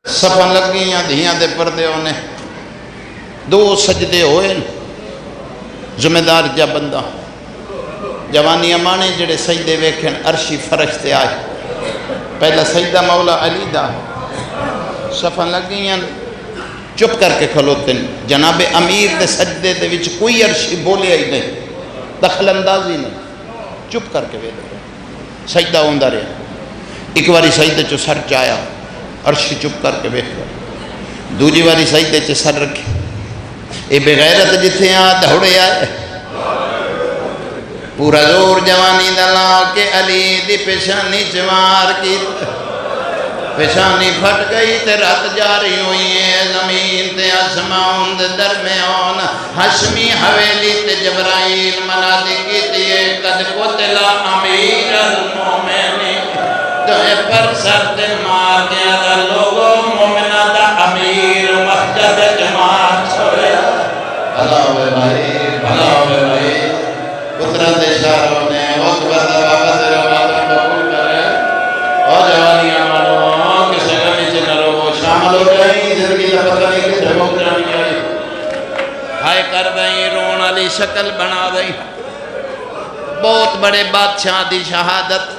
صفاں لگیاں دھیاں دے پردے ہونے دو سجدے ہوئے ذمہ دار جا بندہ جوانی امانے جڑے سجدے ویکھن عرشی فرشتے آئے پہلا سجدہ مولا علی دا صفاں لگیاں چپ کر کے کھلوتے ہیں جناب امیر دے سجدے دے وچ کوئی عرشی بولے ہی نہیں دخل اندازی نہیں چپ کر کے ویکھو سجدہ ہوندا رہا ایک باری سجدے چو سر چایا عرشی چپ کر کے ویکھو دوجی باری سجدے چ سر رکھے اے بغیرت جتھے آ دوڑے آئے پورا زور جوانی دا لا کے علی دی پیشانی چمار کی پیشانی پھٹ گئی تے رات جاری ہوئی ہے زمین تے آسمان دے درمیان ہشمی حویلی تے جبرائیل منادی کی دیئے قد قتل امیر المومنین دوئے پر سر تے مار دیا دا لوگو مومنہ دا امیر مسجد جماعت چھوڑے بھلا ہوئے بھائی قدرت اشاروں نے اکبر دا بابا تیرا بابا قبول کرے اور جوانیاں مانو کسے گمی سے نہ رو شامل ہو گئی زندگی دا پتہ نہیں کسے مقدرانی آئی ہائے کر دیں رون علی شکل بنا دیں بہت بڑے بادشاہ دی شہادت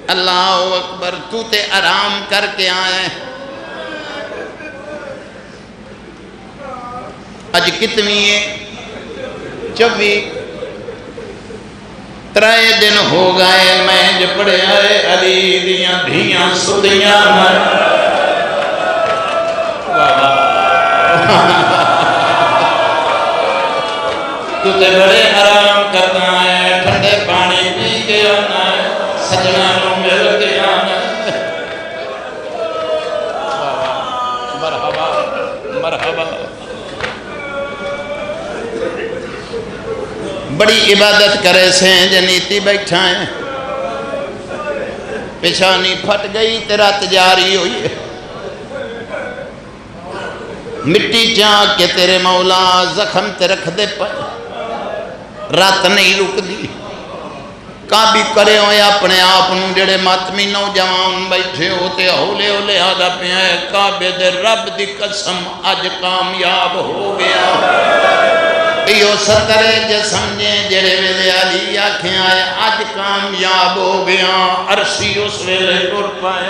اللہ اکبر تو تے آرام کر کے آئے اج کتنی ہے 24 ترائے دن ہو گئے میں جو پڑے آئے علی دیاں دھیاں سدیاں تو تے بڑے آرام کرنا ہے ٹھنڈے پانی پی کے آنا ہے سجنا نو مل کے آنا ہے مرحبا مرحبا بڑی عبادت کرے سے جنیتی بیٹھا ہے پیشانی پھٹ گئی تے رات جاری ہوئی ہے مٹی چاک کے تیرے مولا زخم تے رکھ دے پائے رات نہیں رک دی کابی کرے ہوئے اپنے آپنوں جڑے ماتمی نوجوان بیٹھے ہوتے ہولے ہولے آدھا پہ آئے کعبے دے رب دی قسم آج کامیاب ہو گیا ایو سترے جے سمجھیں جڑے ویلے علی آکھیں آئے آج کامیاب ہو گیا عرشی اس ویلے ٹر پائے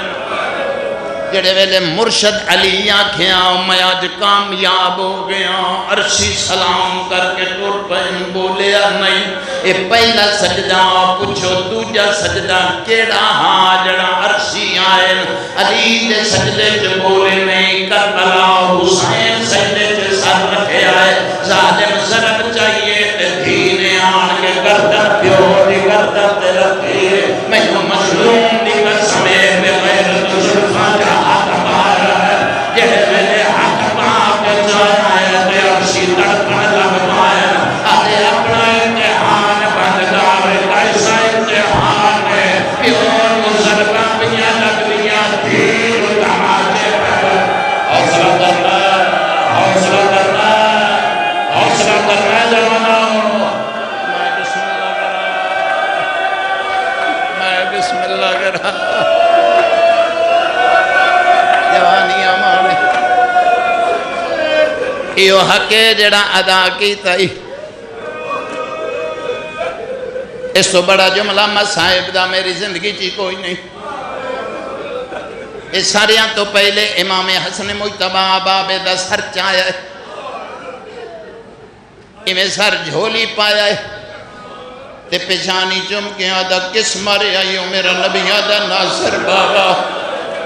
جڑے ویلے مرشد علی آکھیں آؤ میں آج کامیاب ہو گیا عرشی سلام کر کے ٹر پائے بولیا نہیں اے پہلا سجدہ پوچھو دوجا سجدہ کیڑا ہاں جڑا عرشی آئے علی دے سجدے چ بولے نہیں کربلا حسین سجدے چ سر رکھے آئے ظالم ضرب چاہیے تے دھینے آن کے گردن پیو دی گردن تے رکھی میں تو مظلوم دی قسمے بغیر تجربہ کا حق مارا ہے یہ میرے حق ماں کے جانا ہے تے عرشی تڑپن لگ پائے آدھے اپنا امتحان بند گاوے کیسا امتحان ہے پیون کو ضربہ پیا لگ لیا دھیر دھماتے پر حوصلہ کرنا حوصلہ کرنا حوصلہ کرنا جوانا میں بسم اللہ کرا جوانی آمانے ایو حقے جڑا ادا کی تائی اس تو بڑا جملہ مصائب دا میری زندگی چی کوئی نہیں اس ساریاں تو پہلے امام حسن مجتبہ بابے دا سر چایا ہے میں سر جھولی پایا ہے تے پیشانی چم کے آدھا کس مارے آئیو میرا نبی آدھا ناصر بابا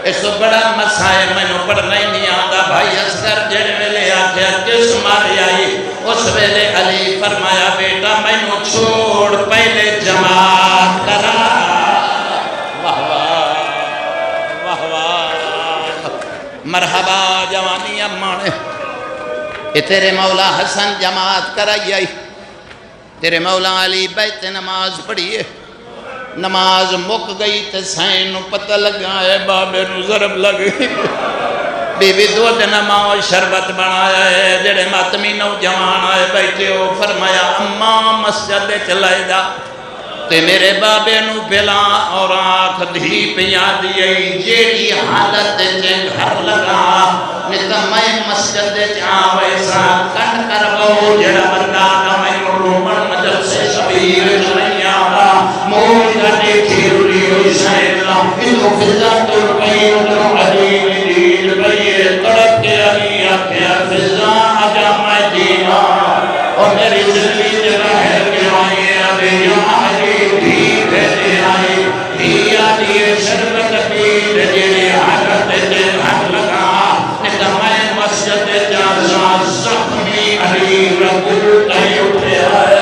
اس تو بڑا مسائل میں نو پڑھنا ہی نہیں آدھا بھائی اسکر جڑے ویلے آکھیا کس مارے آئی اس ویلے علی فرمایا بیٹا میں نو چھوڑ پہلے جماعت کرا واہ واہ واہ واہ مرحبا جوانی امانے اے تیرے مولا حسن جماعت کرائی آئی تیرے مولا علی بیت نماز پڑھئے نماز مک گئی تے سین پتہ لگا ہے بابے نو ضرب لگئی بی بی دو دن ماں شربت بنایا ہے جڑے ماتمی نوجوان آئے بیٹھے ہو فرمایا اماں مسجد چلائے دا تے میرے بابے نو پلا اور آنکھ دھی پیا دیئی جیڑی حالت جے گھر لگا نتا میں مسجد جہاں ویسا کٹ کر بہو جڑا بندہ میں رومن مجل سے شبیر نہیں آگا مول کا دیکھی رولی ہوئی سائلہ انہوں فضا ترکی انہوں عجیب دید بھئیے تڑپ کے علی آکھیا فضا آجا میں دینا اور میری زندگی جگہ ہے کہ آئیے ابھی یہاں عجیب دید ہے آئی ہی آدھیے شربت دید جیڑے حالت جے گھر لگا نتا میں مسجد جازا زخمی علی رکو تہی اٹھے آئے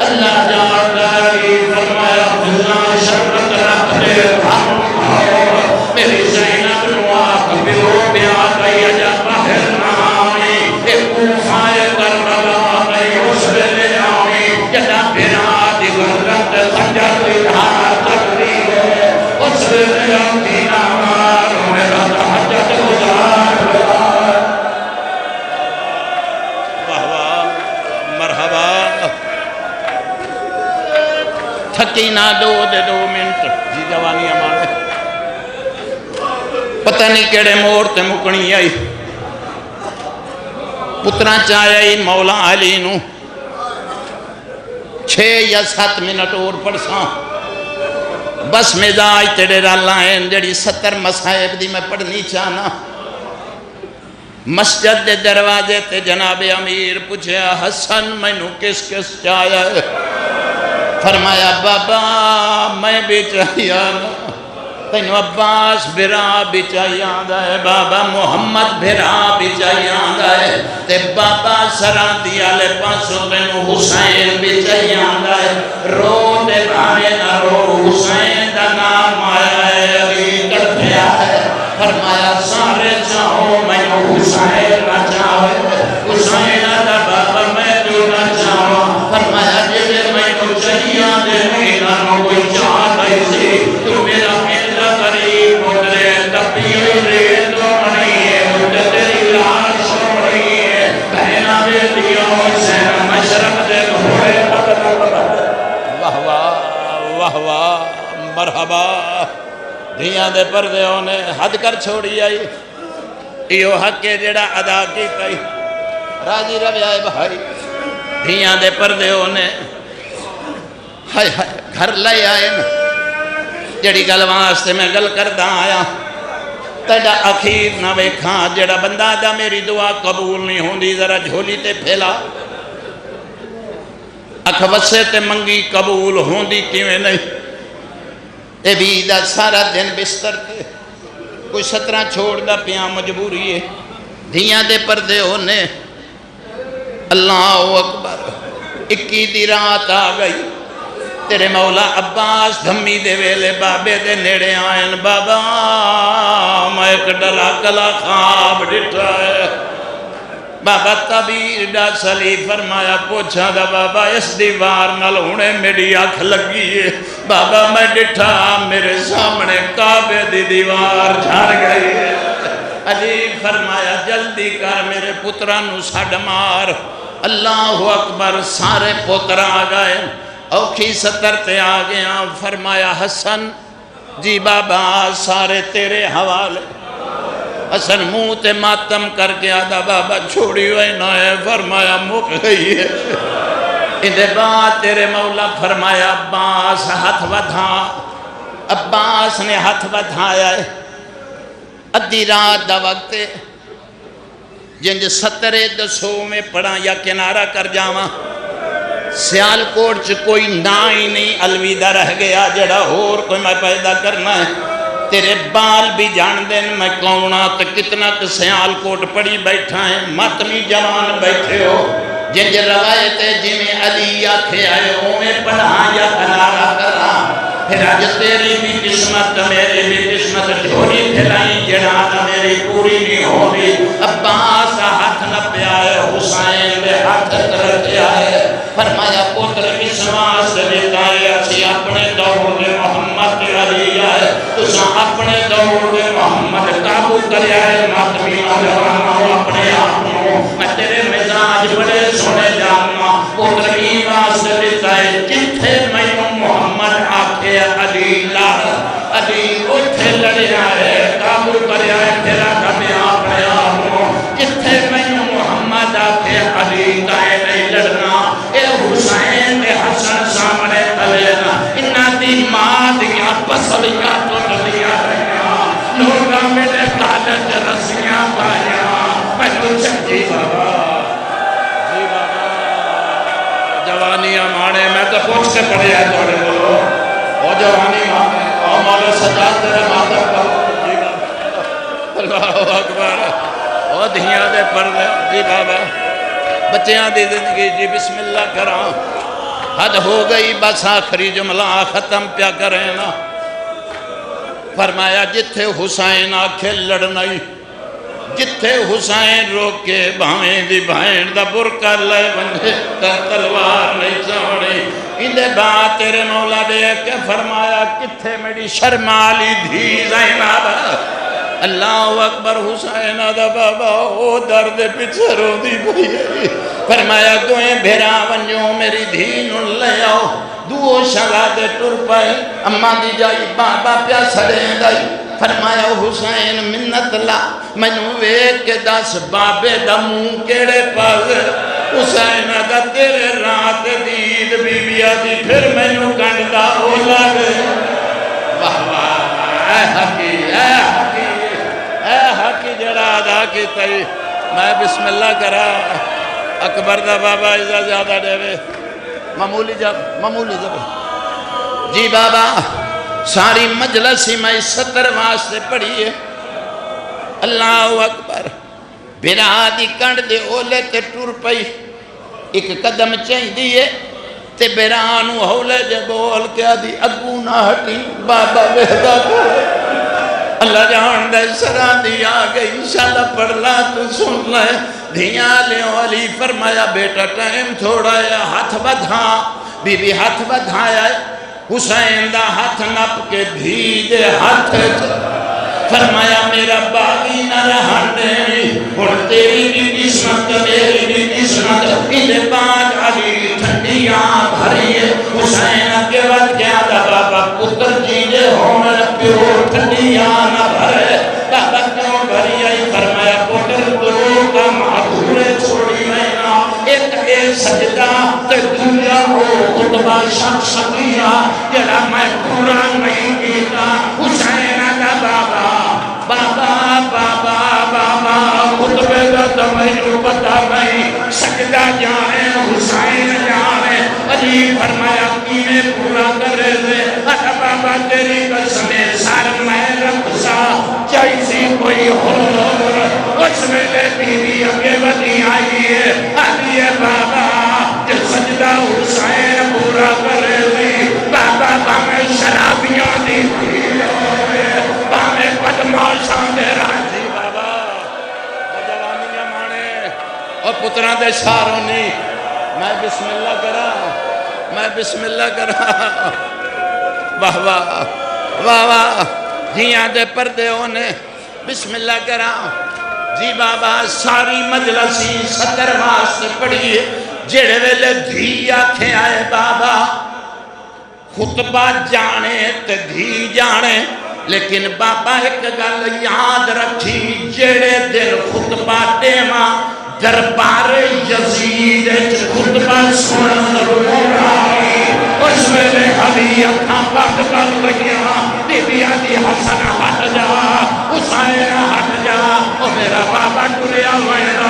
اللہ جانتا علی فرمایا فضا شربت رکھ دے میری زینب نوا کبھی رو پیا گئی اجا باہر نہ آئی ایک کوفائے کربلا گئی اس لے آئی جدا پھرا دی گردت خنجر دی دھارا تکری ہے اس لے آئی نامار میرا تحجت گزار مرحبا تھکی نہ دو منٹ جی جوانی ہمارے پتہ نہیں کیڑے موڑ تے مکنی آئی پترہ چاہیے مولا علی نو 6 یا 7 منٹ اور پڑھساں بس مزاج تیرے رالائیں جڑی 70 مسائب دی میں پڑھنی چاہنا مسجد دے دروازے تے جناب امیر پوچھیا حسن میں نو کس کس چاہیا فرمایا بابا میں بھی چاہیا تینو عباس بھرا بھی چاہیے آندا ہے بابا محمد بھرا بھی چاہیے آندا ہے تے بابا سران دیا لے پاسوں تینو حسین بھی چاہیے آندا ہے رو دے بھانے نہ رو حسین دا نام آیا ہے علی تڑپیا ہے فرمایا سارے چاہو میں حسین نہ چاہے حسین دا بابا میں جو نہ چاہو فرمایا جیسے میں تو چاہیے آندے میرا نو کوئی چاہ نہیں سی تو میرا قریب مدرے تبیر ریتو منی ہے مدد تیری لاش چھوڑی ہے بہنا بے دیا حسین مشرق دے گھوڑے واہ واہ واہ واہ مرحبا دھیاں دے پردے ہونے حد کر چھوڑی آئی ایو حق کے جڑا ادا کی کئی راجی روی آئے بھائی دھیاں دے پردے ہونے ہائے ہائے گھر لے آئے نا جڑی گل واسطے میں گل کردہ آیا تیڑا اخیر نہ ویکھاں جڑا بندہ دا میری دعا قبول نہیں ہوندی ذرا جھولی تے پھیلا اکھ وسے تے منگی قبول ہوندی کیویں نہیں اے بھی دا سارا دن بستر تے کوئی 17 چھوڑ دا پیاں مجبوری ہے دھیاں دے پردے ہونے اللہ اکبر 21 دی رات آ گئی تیرے مولا عباس دھمی دے ویلے بابے دے نیڑے آئین بابا میں ایک ڈلا کلا خواب ڈٹھا ہے بابا تبیر دا سلی فرمایا پوچھا دا بابا اس دیوار نال ہونے میری آنکھ لگی ہے بابا میں ڈٹھا میرے سامنے کعبے دی دیوار جھڑ گئی ہے عجیب فرمایا جلدی کر میرے پترانو ساڈ مار اللہ اکبر سارے پتر آ گئے اوکھی 70 تے آ گیا فرمایا حسن جی بابا سارے تیرے حوالے حسن منہ تے ماتم کر کے آدھا بابا چھوڑی ہوئی نہ ہے فرمایا مک گئی ہے اندے بعد تیرے مولا فرمایا عباس ہاتھ ودھا عباس نے ہاتھ ودھایا ہے ادھی رات دا وقت جنج 70 دسو میں پڑھا یا کنارہ کر جاواں سیال کوٹ چ کوئی نا ہی نہیں الویدہ رہ گیا جڑا اور کوئی میں پیدا کرنا ہے تیرے بال بھی جان دین میں کونہ تو کتنا تو سیال کوٹ پڑی بیٹھا ہے ماتمی جوان بیٹھے ہو جنج روایتے جمیں علی آکھے آئے ہوئے پڑھا یا کنارہ کرا پھر آج تیری بھی قسمت میری بھی قسمت جھولی پھیلائی جڑانا میری پوری نہیں ہوگی عباس ہاتھ نہ پیائے حسین بے ہاتھ کرتے آئے فرمایا پتر وشواس دیتائے اچھی اپنے دور دے محمد علی آئے تسا اپنے دور دے محمد قابو کرے آئے ماتمی آجوانا اپنے آپنوں میں تیرے مزاج بڑے سنے جاننا پتر وشواس دیتائے جتھے میں محمد تے رسیاں پائیاں مینوں چنگی بابا جی بابا جوانیاں مانے میں تو پوچھ کے پڑھیا تھوڑے بولو او جوانی مانے او مولا سجاد تیرے ماتم کرو جی بابا اللہ اکبر او دھیاں دے پردے جی بابا بچیاں دی زندگی جی بسم اللہ کراں حد ہو گئی بس آخری جملہ ختم پیا کریں نا فرمایا جتھے حسین آکھے لڑنائی جتھے حسین روکے بھائیں دی بھائن دا برکہ لے بنجے تلوار نہیں چوڑی اندے بات تیرے مولا دے کے فرمایا کتھے میری شرمالی دھی زینب اللہ اکبر حسین دا بابا او درد پیچھے رو دی بھئی فرمایا دوئیں بھیرا ونجوں میری دھین لے آؤ دو شہادے ٹر پائے اماں دی جائی بابا پیا سڑیں دائی فرمایا حسین منت لا منو ویک کے دس بابے دا منہ کیڑے پاگ حسین دا تیرے رات دید بی بیا دی پھر منو کنڈا ہو لگ واہ واہ اے حقی اے حقی اے حقی جڑا ادا کی تئی میں بسم اللہ کرا اکبر دا بابا ازا زیادہ دے معمولی جب جی بابا ساری مجلسی میں 70 واسطے پڑھی ہے اللہ اکبر بنا دی کنڈ دے اولے تے ٹور پئی ایک قدم چاہی دیئے تے بیرانو ہولے جے بول کیا دی اگو نہ ہٹی بابا وحدہ کر اللہ جان دے سران دی آگئی انشاءاللہ پڑھ لا تو سن لے دھیاں لے علی فرمایا بیٹا ٹائم تھوڑا ہے ہاتھ بدھا بی بی ہاتھ بدھایا ہے حسین دا ہاتھ نپ کے دھی دے ہاتھ فرمایا میرا باغی نہ رہنے اور تیری بھی قسمت میری بھی قسمت انہیں بعد علی ٹھنڈیاں بھریے حسین کے وقت کیا دا بابا پتر جیجے ہونے پیو ٹھنڈیاں نہ بھرے بابا کیوں بھریے فرمایا پتر دو کا معدورے چھوڑی مینا ایک سجدہ تے دنیا ہو خطبہ شخص کیا جڑا میں پورا نہیں کیتا حسین دا بابا بابا بابا بابا خطبے دا تمہیں پتا نہیں سجدہ جانے حسین جانے علی فرمایا کینے پورا کرے دے اٹھا بابا تیری قسمیں سار میں رکھسا چاہیسی کوئی حضور اس میں لے بیوی اگے بدی آئی ہے علی بابا جب سجدہ حسین پورا کرے دے بابا بامیں شرابیاں دی بامیں بدماشاں دے راجی بابا جوانیاں مانے اور پتران دے شاروں نہیں میں بسم اللہ کرا میں بسم اللہ کرا واہ واہ واہ واہ دھیاں دے پردے ہونے بسم اللہ کرا جی بابا ساری مجلسی 70 واسطے پڑھیے جڑے ویلے دھی آکھیں آئے بابا خطبہ جانے تے دھی جانے لیکن بابا ایک گل یاد رکھی جڑے دن خطبہ دیما دربار یزید خطبہ سنن روڑائی اس ویلے علی اکھاں بند کر لگیاں بی بی آدھی حسن ہٹ جا حسین ہٹ جا او میرا بابا ٹریا وینا